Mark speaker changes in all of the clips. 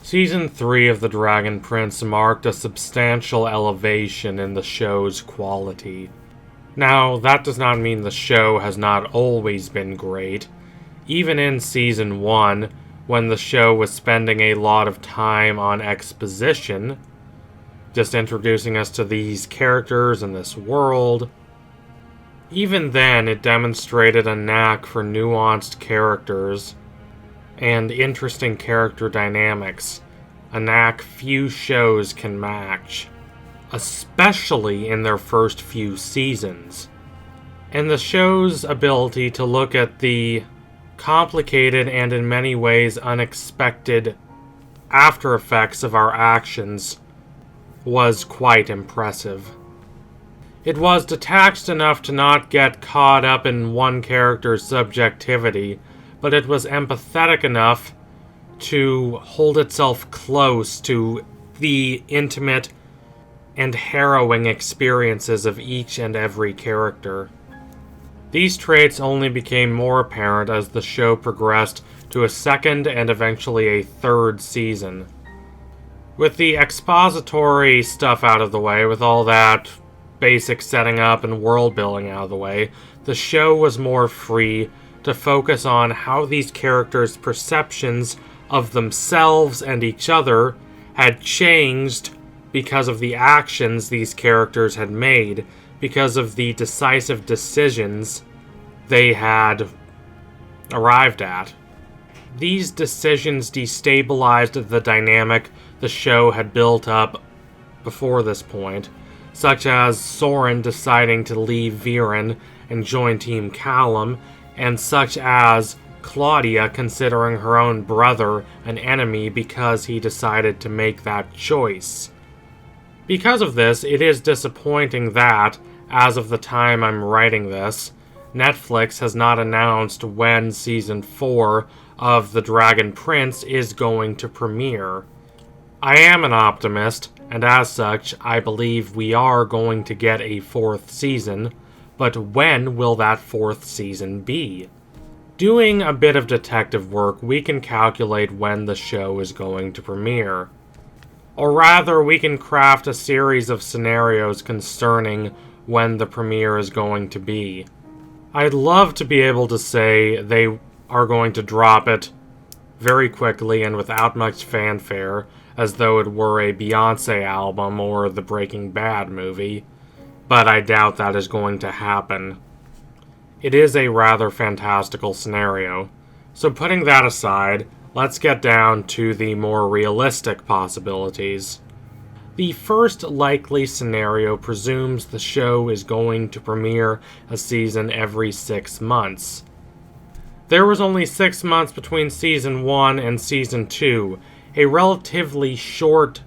Speaker 1: Season 3 of The Dragon Prince marked a substantial elevation in the show's quality. Now, that does not mean the show has not always been great. Even in Season 1, when the show was spending a lot of time on exposition, just introducing us to these characters and this world, even then it demonstrated a knack for nuanced characters and interesting character dynamics, a knack few shows can match, especially in their first few seasons. And the show's ability to look at the complicated and in many ways unexpected after effects of our actions was quite impressive. It was detached enough to not get caught up in one character's subjectivity, but it was empathetic enough to hold itself close to the intimate and harrowing experiences of each and every character. These traits only became more apparent as the show progressed to a second and eventually a third season. With the expository stuff out of the way, with all that basic setting up and world building out of the way, the show was more free to focus on how these characters' perceptions of themselves and each other had changed because of the actions these characters had made, because of the decisive decisions they had arrived at. These decisions destabilized the dynamic the show had built up before this point, such as Soren deciding to leave Viren and join Team Callum, and such as Claudia considering her own brother an enemy because he decided to make that choice. Because of this, it is disappointing that, as of the time I'm writing this, Netflix has not announced when Season 4 of The Dragon Prince is going to premiere. I am an optimist, and as such, I believe we are going to get a fourth season, but when will that fourth season be? Doing a bit of detective work, we can calculate when the show is going to premiere. Or rather, we can craft a series of scenarios concerning when the premiere is going to be. I'd love to be able to say they are going to drop it very quickly and without much fanfare, as though it were a Beyoncé album or the Breaking Bad movie, but I doubt that is going to happen. It is a rather fantastical scenario. So putting that aside, let's get down to the more realistic possibilities. The first likely scenario presumes the show is going to premiere a season every 6 months. There was only 6 months between Season 1 and Season 2, a relatively short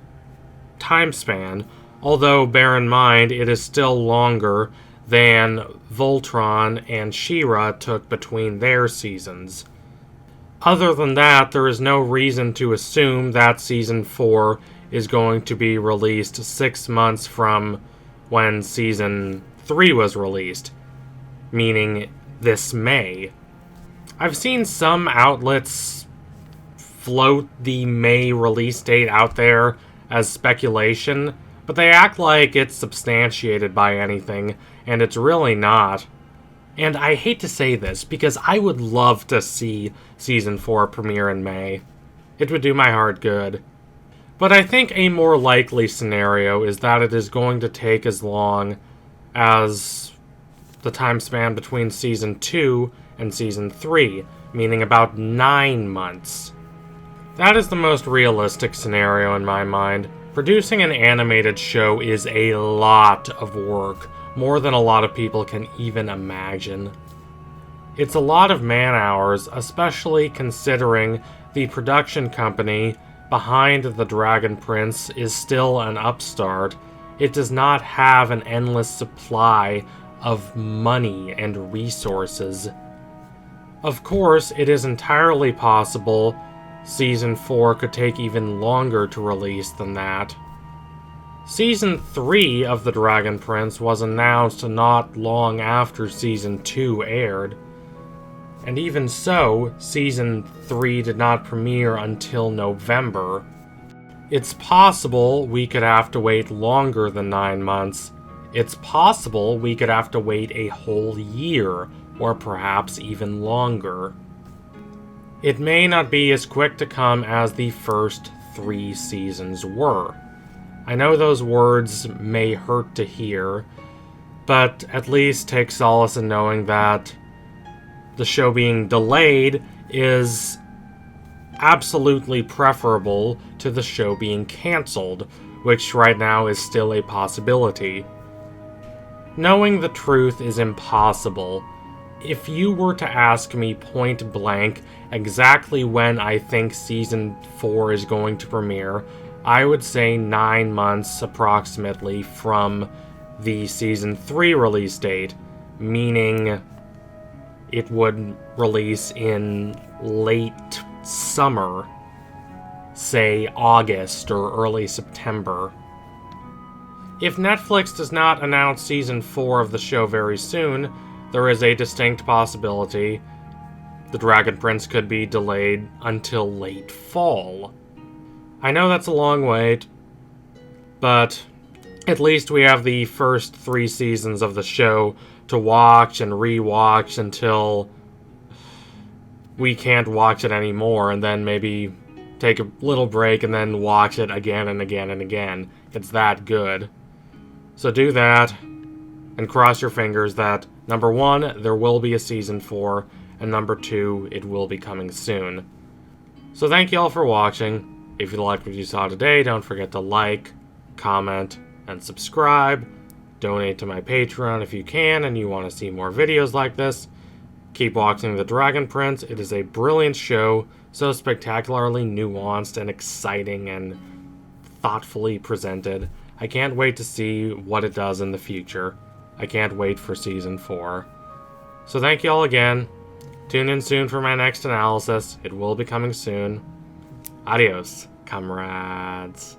Speaker 1: time span, although bear in mind it is still longer than Voltron and She-Ra took between their seasons. Other than that, there is no reason to assume that Season 4 is going to be released 6 months from when Season 3 was released, meaning this May. I've seen some outlets float the May release date out there as speculation, but they act like it's substantiated by anything, and it's really not. And I hate to say this, because I would love to see Season 4 premiere in May. It would do my heart good. But I think a more likely scenario is that it is going to take as long as the time span between Season 2 and Season 3, meaning about 9 months. That is the most realistic scenario in my mind. Producing an animated show is a lot of work, more than a lot of people can even imagine. It's a lot of man-hours, especially considering the production company behind The Dragon Prince is still an upstart. It does not have an endless supply of money and resources. Of course, it is entirely possible Season 4 could take even longer to release than that. Season 3 of The Dragon Prince was announced not long after Season 2 aired. And even so, Season 3 did not premiere until November. It's possible we could have to wait longer than 9 months. It's possible we could have to wait a whole year, or perhaps even longer. It may not be as quick to come as the first 3 seasons were. I know those words may hurt to hear, but at least take solace in knowing that the show being delayed is absolutely preferable to the show being cancelled, which right now is still a possibility. Knowing the truth is impossible. If you were to ask me point blank exactly when I think Season 4 is going to premiere, I would say 9 months approximately from the Season 3 release date, meaning it would release in late summer, say August or early September. If Netflix does not announce Season 4 of the show very soon, there is a distinct possibility the Dragon Prince could be delayed until late fall. I know that's a long wait, but at least we have the first 3 seasons of the show to watch and re-watch until we can't watch it anymore, and then maybe take a little break and then watch it again and again and again. It's that good. So do that, and cross your fingers that, number 1, there will be a Season 4, and number 2, it will be coming soon. So thank you all for watching. If you liked what you saw today, don't forget to like, comment, and subscribe. Donate to my Patreon if you can and you want to see more videos like this. Keep watching The Dragon Prince. It is a brilliant show, so spectacularly nuanced and exciting and thoughtfully presented. I can't wait to see what it does in the future. I can't wait for Season 4. So thank you all again. Tune in soon for my next analysis. It will be coming soon. Adios, comrades.